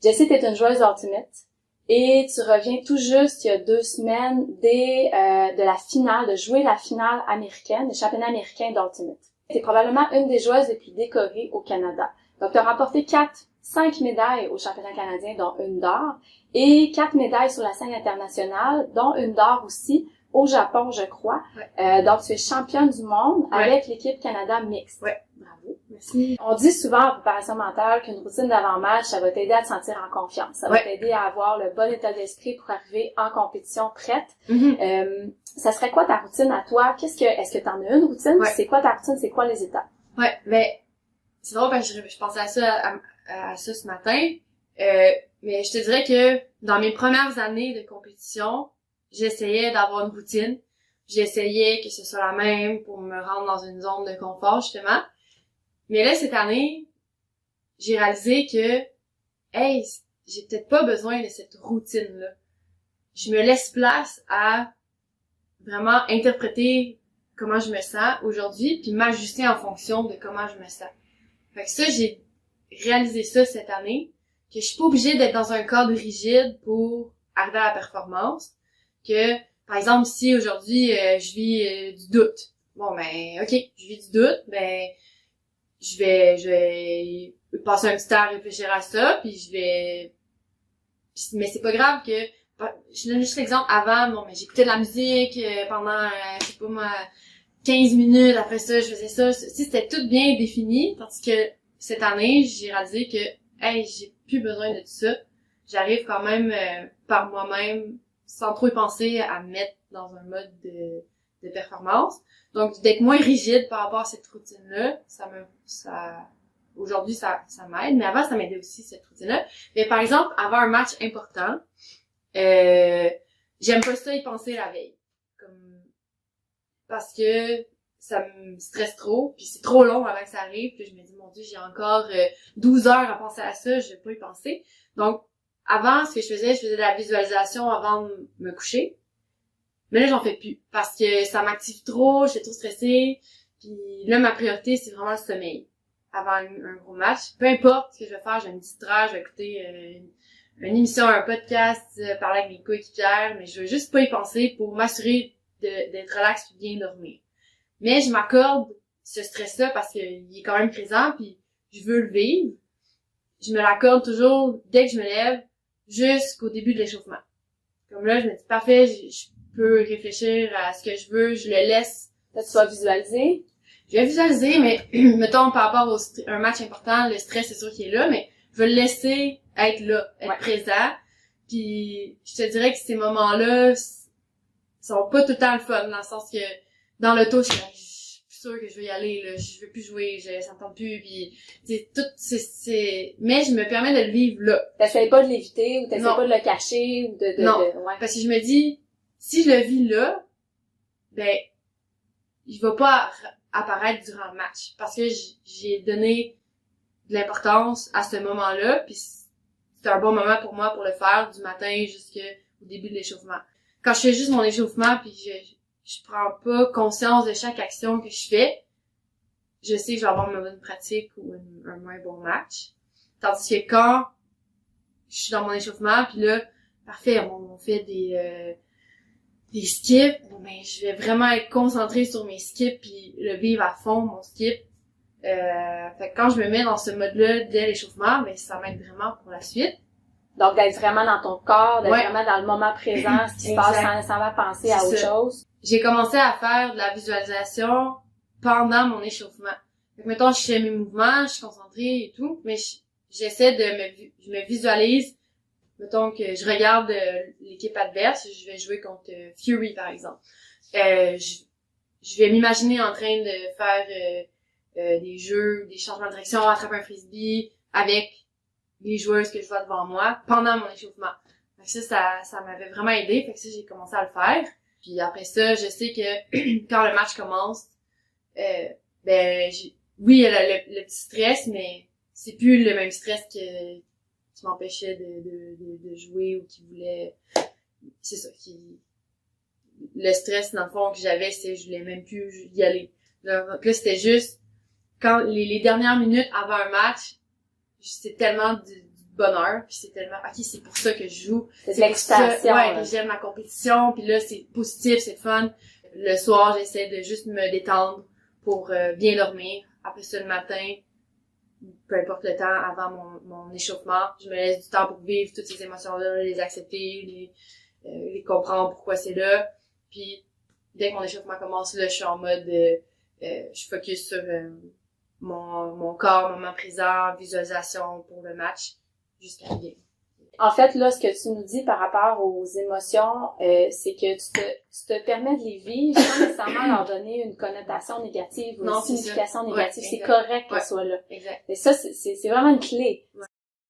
Jessie, t'es une joueuse Ultimate et tu reviens tout juste il y a 2 semaines de la finale, de jouer la finale américaine, le championnat américain d'Ultimate. T'es probablement une des joueuses les plus décorées au Canada. Donc, t'as remporté 5 médailles au championnat canadien, dont une d'or, et 4 médailles sur la scène internationale, dont une d'or aussi au Japon, je crois. Ouais. Donc, tu es championne du monde avec l'équipe Canada mixte. Ouais. Bravo. Merci. On dit souvent en préparation mentale qu'une routine d'avant-match, ça va t'aider à te sentir en confiance. Ça va t'aider à avoir le bon état d'esprit pour arriver en compétition prête. Ça serait quoi ta routine à toi? Est-ce que t'en as une routine? Ouais. C'est quoi ta routine? C'est quoi les étapes? Ouais, mais c'est drôle parce que je pensais à ça ce matin. Mais je te dirais que dans mes premières années de compétition, j'essayais d'avoir une routine. J'essayais que ce soit la même pour me rendre dans une zone de confort, justement. Mais là, cette année, j'ai réalisé que, hey, j'ai peut-être pas besoin de cette routine-là. Je me laisse place à vraiment interpréter comment je me sens aujourd'hui, puis m'ajuster en fonction de comment je me sens. Fait que ça, j'ai réalisé ça cette année, que je suis pas obligée d'être dans un cadre rigide pour arriver à la performance. Que, par exemple, si aujourd'hui, je vis du doute. Bon, ben, ok, je vis du doute, ben, je vais passer un petit temps à réfléchir à ça, puis mais c'est pas grave que, je donne juste l'exemple, avant, bon, mais j'écoutais de la musique pendant, je sais pas moi, 15 minutes, après ça, je faisais ça, si c'était tout bien défini, tandis que cette année, j'ai réalisé que, hey, j'ai plus besoin de tout ça. J'arrive quand même, par moi-même, sans trop y penser, à me mettre dans un mode de performance. Donc, d'être moins rigide par rapport à cette routine-là, aujourd'hui, ça m'aide, mais avant, ça m'aidait aussi, cette routine-là. Mais par exemple, avant un match important, j'aime pas ça y penser la veille. Parce que ça me stresse trop, puis c'est trop long avant que ça arrive, puis je me dis, mon Dieu, j'ai encore 12 heures à penser à ça, je vais pas y penser. Donc, avant, ce que je faisais de la visualisation avant de me coucher. Mais là, j'en fais plus. Parce que ça m'active trop, je suis trop stressée. Puis là, ma priorité, c'est vraiment le sommeil. Avant un gros match. Peu importe ce que je vais faire, je vais me distraire, je vais écouter une émission, un podcast, parler avec mes coéquipières, mais je veux juste pas y penser pour m'assurer d'être relax puis bien dormir. Mais je m'accorde ce stress-là parce qu'il est quand même présent puis je veux le vivre. Je me l'accorde toujours dès que je me lève jusqu'au début de l'échauffement. Comme là, je me dis, parfait, je peux réfléchir à ce que je veux, je le laisse. Peut-être que tu vas visualiser. Je vais visualiser, mais mettons, par rapport un match important, le stress, c'est sûr qu'il est là, mais je vais le laisser être là, être présent. Puis, je te dirais que ces moments-là sont pas tout le temps le fun, dans le sens que, dans l'auto, je suis plus sûre que je vais y aller, là, je veux plus jouer, ça me tente plus, puis, mais je me permets de le vivre là. T'essayes pas de l'éviter, ou t'essayes pas de le cacher, ou parce que je me dis, si je le vis là, ben, il va pas apparaître durant le match. Parce que j'ai donné de l'importance à ce moment-là, puis c'est un bon moment pour moi pour le faire du matin jusqu'au début de l'échauffement. Quand je fais juste mon échauffement puis je prends pas conscience de chaque action que je fais, je sais que je vais avoir une bonne pratique ou un moins bon match. Tandis que quand je suis dans mon échauffement puis là, parfait, on fait des skips, ben je vais vraiment être concentrée sur mes skips puis le vivre à fond mon skip. Fait que quand je me mets dans ce mode-là dès l'échauffement, ben ça m'aide vraiment pour la suite. Donc d'être vraiment dans ton corps, d'être vraiment dans le moment présent, ce qui se passe sans avoir pensé à autre chose. J'ai commencé à faire de la visualisation pendant mon échauffement. Fait que mettons, je fais mes mouvements, je suis concentrée et tout, mais j'essaie je me visualise. Mettons que je regarde l'équipe adverse, je vais jouer contre Fury par exemple. Je vais m'imaginer en train de faire des jeux, des changements de direction, attraper un frisbee avec les joueuses que je vois devant moi pendant mon échauffement. Fait que ça m'avait vraiment aidé, fait que ça j'ai commencé à le faire. Puis après ça, je sais que quand le match commence, ben oui, il y a le petit stress, mais c'est plus le même stress qui m'empêchait de jouer ou qui voulait, c'est ça, le stress dans le fond que j'avais, c'est je voulais même plus y aller. Donc là c'était juste quand les dernières minutes avant un match, c'est tellement du bonheur, puis c'est tellement, ok, c'est pour ça que je joue. C'est de l'excitation. Ouais, j'aime ma compétition, puis là, c'est positif, c'est fun. Le soir, j'essaie de juste me détendre pour bien dormir. Après ça, le matin, peu importe le temps avant mon échauffement, je me laisse du temps pour vivre toutes ces émotions-là, les accepter, les comprendre pourquoi c'est là. Puis, dès que mon échauffement commence, là, je suis en mode, je focus sur mon corps, moment présent, visualisation pour le match, jusqu'à la game. En fait, là, ce que tu nous dis par rapport aux émotions, c'est que tu te permets de les vivre sans nécessairement leur donner une connotation négative ou une signification négative. Ouais, c'est correct qu'elles soient là. Exact. Et ça, c'est vraiment une clé. Ouais.